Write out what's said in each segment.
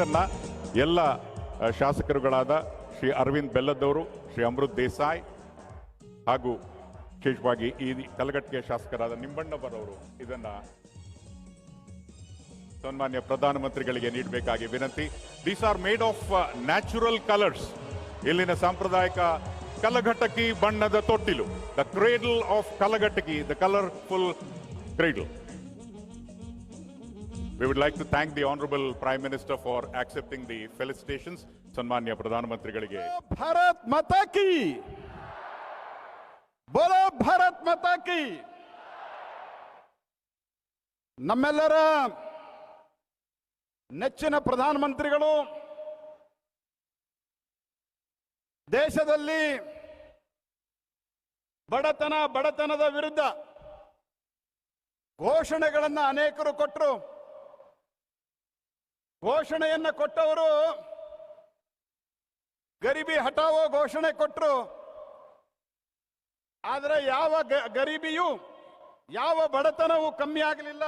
ಅನ್ನ ಎಲ್ಲ ಶಾಸಕರುಗಳಾದ ಶ್ರೀ ಅರವಿಂದ್ ಬೆಲ್ಲದವರು, ಶ್ರೀ ಅಮೃತ್ ದೇಸಾಯಿ ಹಾಗೂ ವಿಶೇಷವಾಗಿ ಈ ಕಲಘಟಗಿಯ ಶಾಸಕರಾದ ನಿಂಬಣ್ಣವರವರು ಇದನ್ನ ಸನ್ಮಾನ್ಯ ಪ್ರಧಾನಮಂತ್ರಿಗಳಿಗೆ ನೀಡಬೇಕಾಗಿ ವಿನಂತಿ. These are made of natural colours. ಇಲ್ಲಿನ ಸಾಂಪ್ರದಾಯಿಕ ಕಲಘಟಕಿ ಬಣ್ಣದ ತೊಟ್ಟಿಲು, the cradle of Kalghatgi, the colourful cradle. We would like to thank the Honorable Prime Minister for accepting the felicitations. ಸನ್ಮಾನ್ಯ ಪ್ರಧಾನಮಂತ್ರಿಗಳಿಗೆ. ಭಾರತ್ ಮಾತಾ ಕಿ, ಬೋಲೋ ಭಾರತ್ ಮಾತಾ ಕಿ. ನಮ್ಮೆಲ್ಲರ ನೆಚ್ಚಿನ ಪ್ರಧಾನಮಂತ್ರಿಗಳು ದೇಶದಲ್ಲಿ ಬಡತನದ ವಿರುದ್ಧ ಘೋಷಣೆಗಳನ್ನು ಅನೇಕರು ಕೊಟ್ಟರು. ಘೋಷಣೆಯನ್ನ ಕೊಟ್ಟವರು ಗರೀಬಿ ಹಟಾವೋ ಘೋಷಣೆ ಕೊಟ್ಟರು. ಆದರೆ ಯಾವ ಗರೀಬಿಯೂ ಯಾವ ಬಡತನವೂ ಕಮ್ಮಿ ಆಗಲಿಲ್ಲ.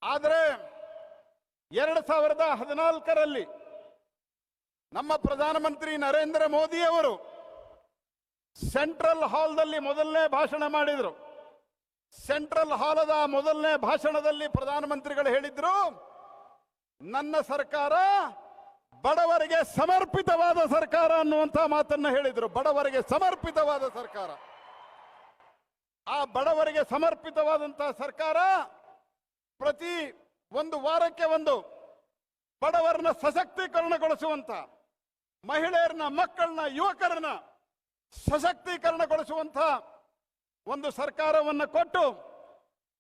ಆದರೆ 2014ರಲ್ಲಿ ನಮ್ಮ ಪ್ರಧಾನಮಂತ್ರಿ ನರೇಂದ್ರ ಮೋದಿ ಅವರು ಸೆಂಟ್ರಲ್ ಹಾಲ್ದಲ್ಲಿ ಮೊದಲನೇ ಭಾಷಣ ಮಾಡಿದರು. ಸೆಂಟ್ರಲ್ ಹಾಲದ ಮೊದಲನೇ ಭಾಷಣದಲ್ಲಿ ಪ್ರಧಾನಮಂತ್ರಿಗಳು ಹೇಳಿದ್ರು, ನನ್ನ ಸರ್ಕಾರ ಬಡವರಿಗೆ ಸಮರ್ಪಿತವಾದ ಸರ್ಕಾರ ಅನ್ನುವಂಥ ಮಾತನ್ನ ಹೇಳಿದ್ರು. ಬಡವರಿಗೆ ಸಮರ್ಪಿತವಾದ ಸರ್ಕಾರ. ಆ ಬಡವರಿಗೆ ಸಮರ್ಪಿತವಾದಂತಹ ಸರ್ಕಾರ ಪ್ರತಿ ಒಂದು ವಾರಕ್ಕೆ ಒಂದು ಬಡವರನ್ನ ಸಶಕ್ತೀಕರಣಗೊಳಿಸುವಂತ, ಮಹಿಳೆಯರನ್ನ, ಮಕ್ಕಳನ್ನ, ಯುವಕರನ್ನ ಸಶಕ್ತೀಕರಣಗೊಳಿಸುವಂತ ಒಂದು ಸರ್ಕಾರವನ್ನು ಕೊಟ್ಟು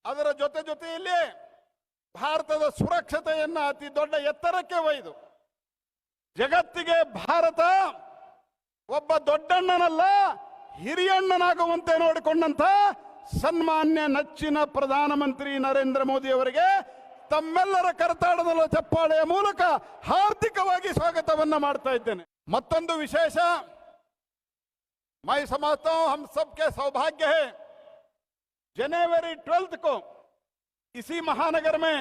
ಅದರ ಜೊತೆಯಲ್ಲಿ ಭಾರತದ ಸುರಕ್ಷತೆಯನ್ನ ಅತಿ ದೊಡ್ಡ ಎತ್ತರಕ್ಕೆ ಒಯ್ದು ಜಗತ್ತಿಗೆ ಭಾರತ ಒಬ್ಬ ದೊಡ್ಡಣ್ಣನಲ್ಲ ಹಿರಿಯಣ್ಣನಾಗುವಂತೆ ನೋಡಿಕೊಂಡಂತ ಸನ್ಮಾನ್ಯ ನೆಚ್ಚಿನ ಪ್ರಧಾನಮಂತ್ರಿ ನರೇಂದ್ರ ಮೋದಿ ಅವರಿಗೆ ತಮ್ಮೆಲ್ಲರ ಕರತಾಡದ ಚಪ್ಪಾಳೆಯ ಮೂಲಕ ಹಾರ್ದಿಕವಾಗಿ ಸ್ವಾಗತವನ್ನ ಮಾಡ್ತಾ ಇದ್ದೇನೆ. ಮತ್ತೊಂದು ವಿಶೇಷ, मैं समझता हूं हम सबके सौभाग्य है, जनवरी 12 को इसी महानगर में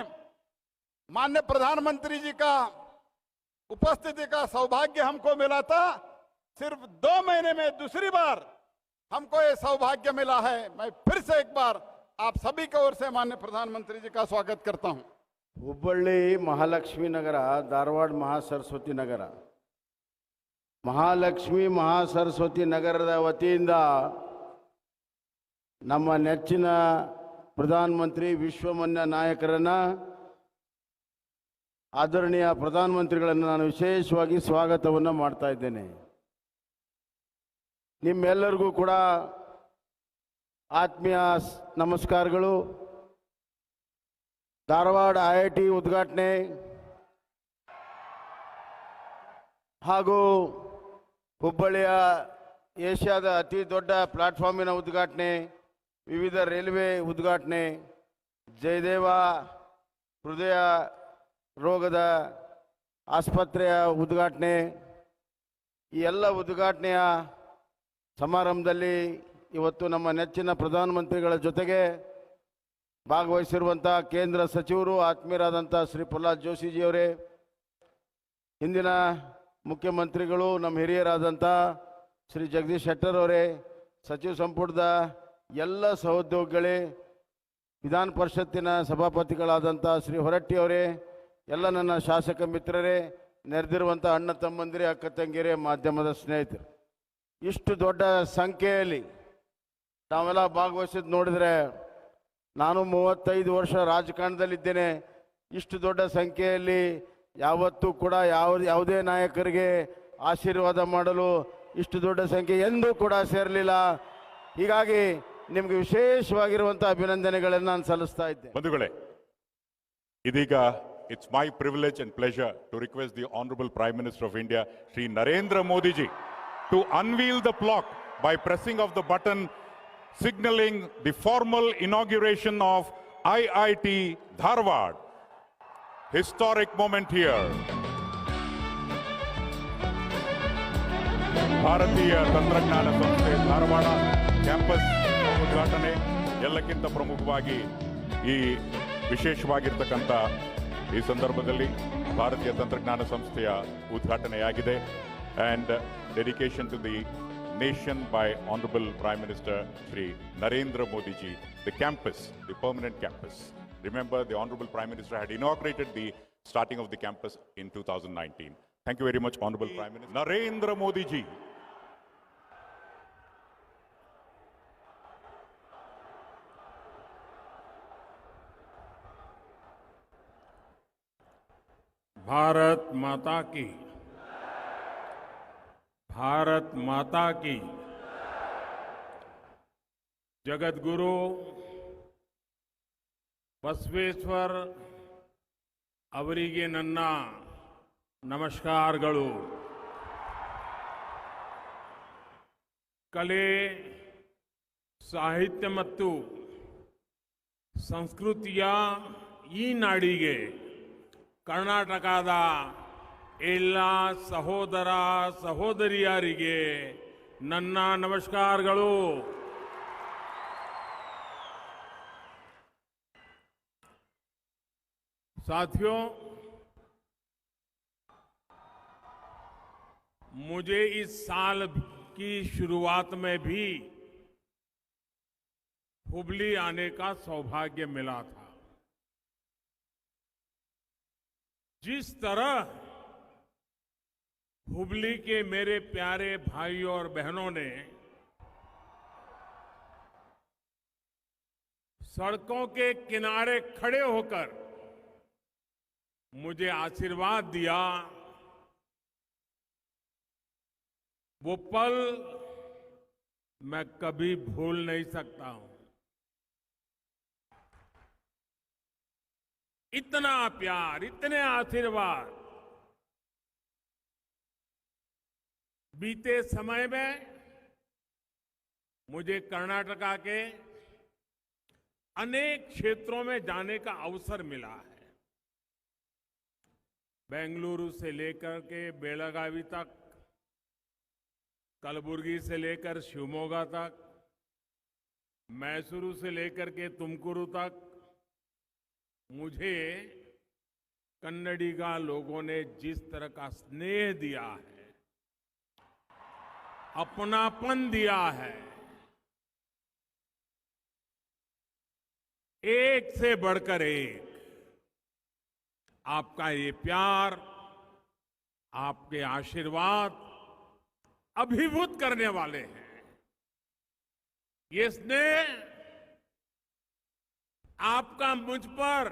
माननीय प्रधानमंत्री जी का उपस्थिति का सौभाग्य हमको मिला था. सिर्फ 2 महीने में दूसरी बार हमको ये सौभाग्य मिला है. मैं फिर से एक बार आप सभी की ओर से माननीय प्रधानमंत्री जी का स्वागत करता हूं. ಹುಬ್ಬಳ್ಳಿ ಮಹಾಲಕ್ಷ್ಮಿ ನಗರ, ಧಾರವಾಡ ಮಹಾಸರಸ್ವತಿ ನಗರ, ಮಹಾಲಕ್ಷ್ಮಿ ಮಹಾಸರಸ್ವತಿ ನಗರದ ವತಿಯಿಂದ ನಮ್ಮ ನೆಚ್ಚಿನ ಪ್ರಧಾನಮಂತ್ರಿ ವಿಶ್ವಮಾನ್ಯ ನಾಯಕರನ್ನ, ಆದರಣೀಯ ಪ್ರಧಾನಮಂತ್ರಿಗಳನ್ನು ನಾನು ವಿಶೇಷವಾಗಿ ಸ್ವಾಗತವನ್ನು ಮಾಡ್ತಾ ಇದ್ದೇನೆ. ನಿಮ್ಮೆಲ್ಲರಿಗೂ ಕೂಡ ಆತ್ಮೀಯ ನಮಸ್ಕಾರಗಳು. ಧಾರವಾಡ IIT ಉದ್ಘಾಟನೆ ಹಾಗೂ ಹುಬ್ಬಳ್ಳಿಯ ಏಷ್ಯಾದ ಅತಿ ದೊಡ್ಡ ಪ್ಲಾಟ್ಫಾರ್ಮಿನ ಉದ್ಘಾಟನೆ, ವಿವಿಧ ರೈಲ್ವೆ ಉದ್ಘಾಟನೆ, ಜಯದೇವ ಹೃದಯ ರೋಗದ ಆಸ್ಪತ್ರೆಯ ಉದ್ಘಾಟನೆ, ಈ ಎಲ್ಲ ಉದ್ಘಾಟನೆಯ ಸಮಾರಂಭದಲ್ಲಿ ಇವತ್ತು ನಮ್ಮ ನೆಚ್ಚಿನ ಪ್ರಧಾನಮಂತ್ರಿಗಳ ಜೊತೆಗೆ ಭಾಗವಹಿಸಿರುವಂಥ ಕೇಂದ್ರ ಸಚಿವರು ಆತ್ಮೀಯರಾದಂಥ ಶ್ರೀ ಪ್ರಹ್ಲಾದ್ ಜೋಶಿಜಿಯವರೇ, ಹಿಂದಿನ ಮುಖ್ಯಮಂತ್ರಿಗಳು ನಮ್ಮ ಹಿರಿಯರಾದಂಥ ಶ್ರೀ ಜಗದೀಶ್ ಶೆಟ್ಟರ್ ಅವರೇ, ಸಚಿವ ಸಂಪುಟದ ಎಲ್ಲ ಸಹೋದ್ಯೋಗಿಗಳೇ, ವಿಧಾನ ಪರಿಷತ್ತಿನ ಸಭಾಪತಿಗಳಾದಂಥ ಶ್ರೀ ಹೊರಟ್ಟಿಯವರೇ, ಎಲ್ಲ ನನ್ನ ಶಾಸಕ ಮಿತ್ರರೇ, ನೆರೆದಿರುವಂಥ ಅಣ್ಣ ತಮ್ಮಂದಿರೇ, ಅಕ್ಕ ತಂಗಿಯರೇ, ಮಾಧ್ಯಮದ ಸ್ನೇಹಿತರು, ಇಷ್ಟು ದೊಡ್ಡ ಸಂಖ್ಯೆಯಲ್ಲಿ ನಾವೆಲ್ಲ ಭಾಗವಹಿಸಿದ್ದು ನೋಡಿದರೆ, ನಾನು 35 ವರ್ಷ ರಾಜಕಾರಣದಲ್ಲಿದ್ದೇನೆ. ಇಷ್ಟು ದೊಡ್ಡ ಸಂಖ್ಯೆಯಲ್ಲಿ ಯಾವತ್ತೂ ಕೂಡ ಯಾವುದೇ ನಾಯಕರಿಗೆ ಆಶೀರ್ವಾದ ಮಾಡಲು ಇಷ್ಟು ದೊಡ್ಡ ಸಂಖ್ಯೆ ಎಂದೂ ಕೂಡ ಸೇರಲಿಲ್ಲ. ಹೀಗಾಗಿ ನಿಮಗೆ ವಿಶೇಷವಾಗಿರುವಂಥ ಅಭಿನಂದನೆಗಳನ್ನು ನಾನು ಸಲ್ಲಿಸ್ತಾ ಇದ್ದೇನೆ. ಬಂಧುಗಳೇ, ಇದೀಗ it's my privilege and pleasure to request the Honorable Prime Minister of India, Shri Narendra Modi ji, to unveil the plaque by pressing of the button signaling the formal inauguration of IIT Dharwad. Historic moment here. ಭಾರತೀಯ ತಂತ್ರಜ್ಞಾನ ಸಂಸ್ಥೆ Dharwad campus ಉದ್ಘಾಟನೆ, ಎಲ್ಲಕ್ಕಿಂತ ಪ್ರಮುಖವಾಗಿ ಈ ವಿಶೇಷವಾಗಿರ್ತಕ್ಕಂಥ ಈ ಸಂದರ್ಭದಲ್ಲಿ ಭಾರತೀಯ ತಂತ್ರಜ್ಞಾನ ಸಂಸ್ಥೆಯ ಉದ್ಘಾಟನೆಯಾಗಿದೆ and dedication to the nation by Honorable Prime Minister Shri Narendra Modi ji, the campus, the permanent campus. Remember, the Honorable Prime Minister had inaugurated the starting of the campus in 2019. Thank you very much, Honorable Prime Minister. Narendra Modi ji. Bharat माता की, भारत माता की। जगत गुरु बसवेश्वर ಅವರಿಗೆ ನನ್ನ ನಮಸ್ಕಾರಗಳು। ಕಲೆ, ಸಾಹಿತ್ಯ ಮತ್ತು ಸಂಸ್ಕೃತಿಯ ಈ ನಾಡಿಗೆ ಕರ್ನಾಟಕದ ಎಲ್ಲ ಸಹೋದರ ಸಹೋದರಿಯರಿಗೆ ನನ್ನ ನಮಸ್ಕಾರಗಳು। साथियों, मुझे इस साल की शुरुआत में भी हुबली आने का सौभाग्य मिला था। जिस तरह हुबली के मेरे प्यारे भाइयों और बहनों ने सड़कों के किनारे खड़े होकर मुझे आशीर्वाद दिया, वो पल मैं कभी भूल नहीं सकता हूं। इतना प्यार, इतने आशीर्वाद बीते समय में मुझे कर्नाटका के अनेक क्षेत्रों में जाने का अवसर मिला है। बेंगलुरु से लेकर के बेलगावी तक, कलबुर्गी से लेकर शिवमोगा तक, मैसूरू से लेकर के तुमकुरू तक मुझे कन्नडिगा लोगों ने जिस तरह का स्नेह दिया है, अपनापन दिया है, एक से बढ़कर एक आपका ये प्यार, आपके आशीर्वाद अभिभूत करने वाले हैं। ये स्नेह आपका मुझ पर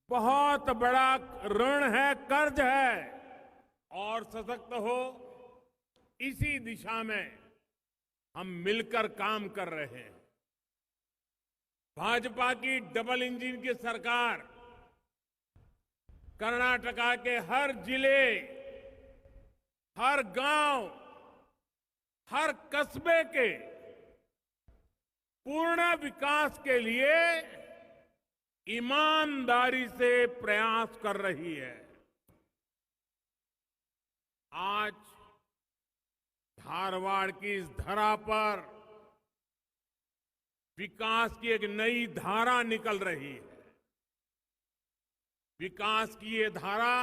बहुत बड़ा ऋण है, कर्ज है, और सशक्त हो इसी दिशा में हम मिलकर काम कर रहे हैं। भाजपा की डबल इंजन की सरकार कर्नाटका के हर जिले, हर गांव, हर कस्बे के पूर्ण विकास के लिए ईमानदारी से प्रयास कर रही है। आज धारवाड़ की इस धरा पर विकास की एक नई धारा निकल रही है। विकास की ये धारा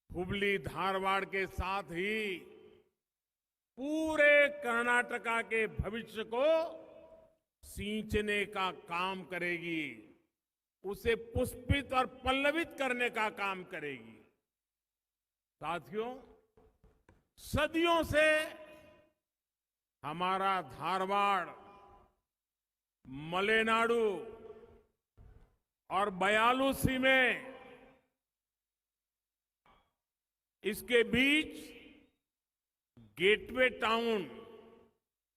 हुबली धारवाड़ के साथ ही पूरे कर्नाटका के भविष्य को सींचने का काम करेगी, उसे पुष्पित और पल्लवित करने का काम करेगी। साथियों, सदियों से हमारा धारवाड़, मलेनाडु और बयालूसी में इसके बीच गेटवे टाउन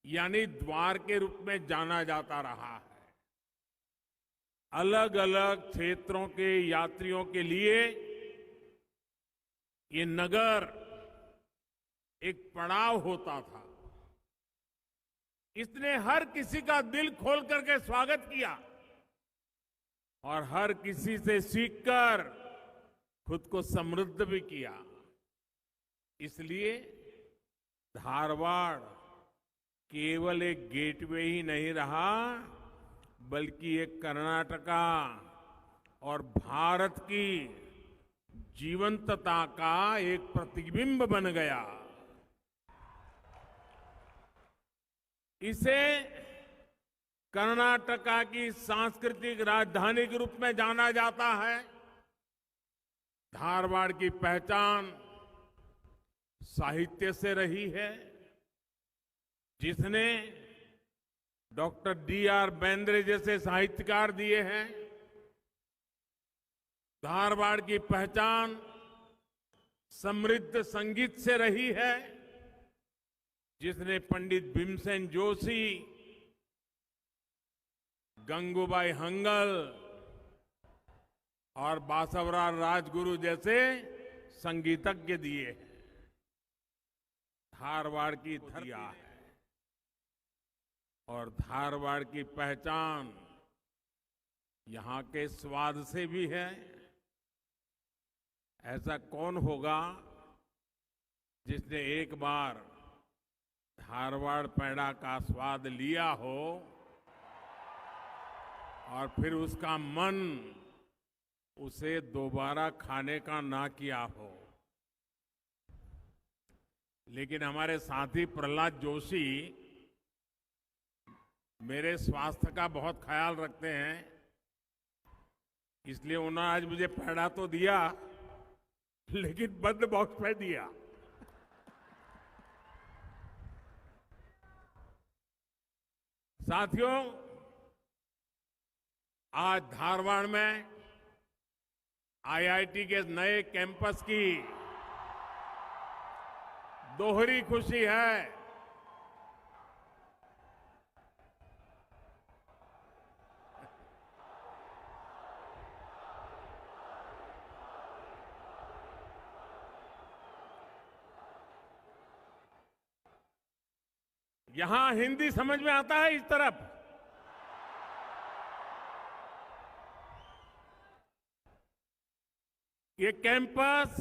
यानी द्वार के रूप में जाना जाता रहा है। अलग अलग क्षेत्रों के यात्रियों के लिए ये नगर एक पड़ाव होता था। इसने हर किसी का दिल खोल करके स्वागत किया और हर किसी से सीखकर खुद को समृद्ध भी किया। इसलिए धारवाड़ केवल एक गेटवे ही नहीं रहा, बल्कि एक कर्नाटका और भारत की जीवंतता का एक प्रतिबिंब बन गया। इसे कर्नाटका की सांस्कृतिक राजधानी के रूप में जाना जाता है। धारवाड़ की पहचान साहित्य से रही है, जिसने डॉक्टर D.R. बेंद्रे जैसे साहित्यकार दिए हैं। धारवाड़ की पहचान समृद्ध संगीत से रही है, जिसने पंडित भीमसेन जोशी, गंगूबाई हंगल और बासवराव राजगुरु जैसे संगीतज्ञ दिए हैं। धारवाड़ की धरती है और धारवाड़ की पहचान यहां के स्वाद से भी है। ऐसा कौन होगा जिसने एक बार धारवाड़ पेड़ा का स्वाद लिया हो और फिर उसका मन उसे दोबारा खाने का ना किया हो। लेकिन हमारे साथी प्रहलाद जोशी मेरे स्वास्थ्य का बहुत ख्याल रखते हैं, इसलिए उन्होंने आज मुझे पेड़ा तो दिया, लेकिन बंद बॉक्स में दिया। साथियों, आज धारवाड़ में IIT के नए कैंपस की दोहरी खुशी है। यहां हिंदी समझ में आता है इस तरफ। ये कैंपस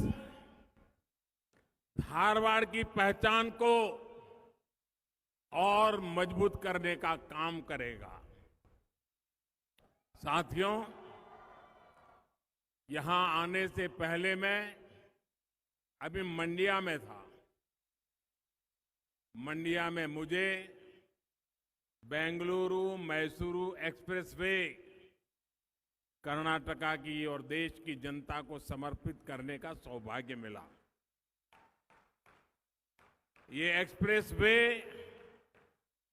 धारवाड़ की पहचान को और मजबूत करने का काम करेगा। साथियों, यहां आने से पहले मैं अभी मंडिया में था। मंडिया में मुझे बेंगलुरु मैसूरू एक्सप्रेसवे कर्नाटका की और देश की जनता को समर्पित करने का सौभाग्य मिला। ये एक्सप्रेसवे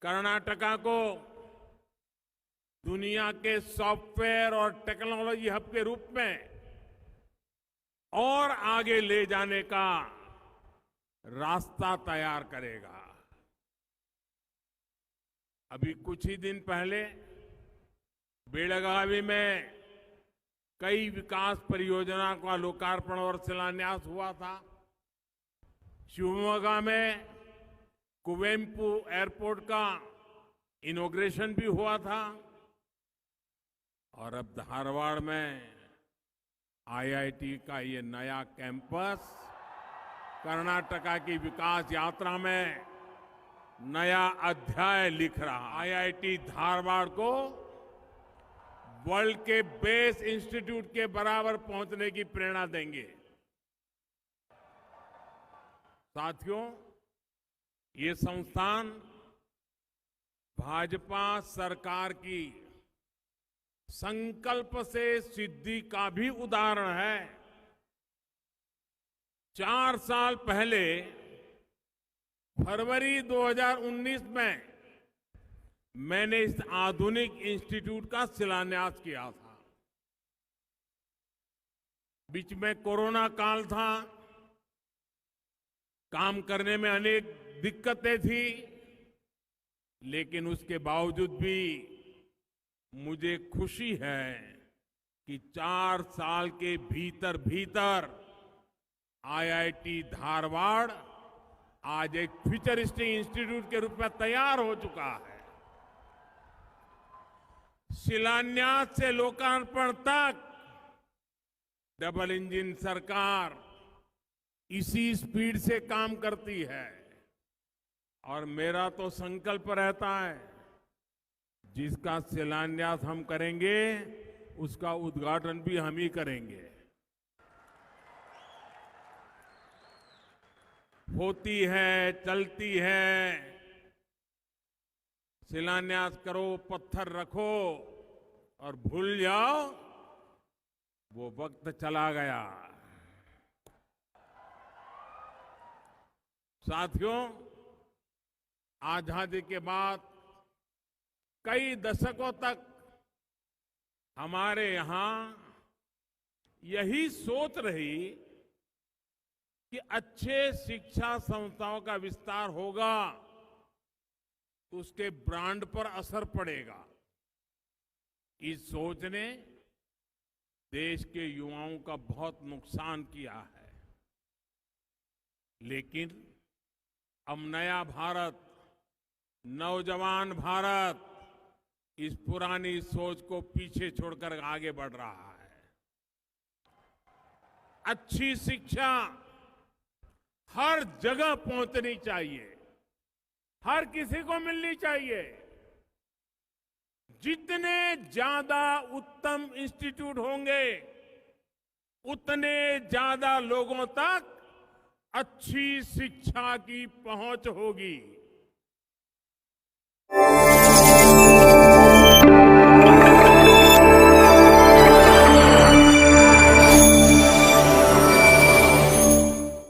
कर्नाटका को दुनिया के सॉफ्टवेयर और टेक्नोलॉजी हब के रूप में और आगे ले जाने का रास्ता तैयार करेगा। अभी कुछ ही दिन पहले बेलगावी में कई विकास परियोजना का लोकार्पण और शिलान्यास हुआ था। शिवमोगा में कुवेम्पु एयरपोर्ट का इनॉग्रेशन भी हुआ था और अब धारवाड़ में IIT का ये नया कैंपस कर्नाटका की विकास यात्रा में नया अध्याय लिख रहा। IIT धारवाड़ को वर्ल्ड के बेस्ट इंस्टीट्यूट के बराबर पहुंचने की प्रेरणा देंगे। साथियों, ये संस्थान भाजपा सरकार की संकल्प से सिद्धि का भी उदाहरण है। 4 साल पहले फरवरी 2019 में मैंने इस आधुनिक इंस्टीट्यूट का शिलान्यास किया था। बीच में कोरोना काल था, काम करने में अनेक दिक्कतें थी, लेकिन उसके बावजूद भी मुझे खुशी है कि 4 साल के भीतर भीतर IIT धारवाड़ आज एक फ्यूचरिस्टिक इंस्टीट्यूट के रूप में तैयार हो चुका है। शिलान्यास से लोकार्पण तक डबल इंजन सरकार इसी स्पीड से काम करती है और मेरा तो संकल्प रहता है जिसका शिलान्यास हम करेंगे उसका उद्घाटन भी हम ही करेंगे। होती है, चलती है, शिलान्यास करो, पत्थर रखो और भूल जाओ, वो वक्त चला गया। साथियों, आजादी के बाद कई दशकों तक हमारे यहां यही सोच रही कि अच्छे शिक्षा संस्थाओं का विस्तार होगा तो उसके ब्रांड पर असर पड़ेगा। इस सोच ने देश के युवाओं का बहुत नुकसान किया है। लेकिन अब नया भारत, नौजवान भारत इस पुरानी सोच को पीछे छोड़कर आगे बढ़ रहा है। अच्छी शिक्षा हर जगह पहुंचनी चाहिए, हर किसी को मिलनी चाहिए। जितने ज्यादा उत्तम इंस्टीट्यूट होंगे, उतने ज्यादा लोगों तक अच्छी शिक्षा की पहुंच होगी।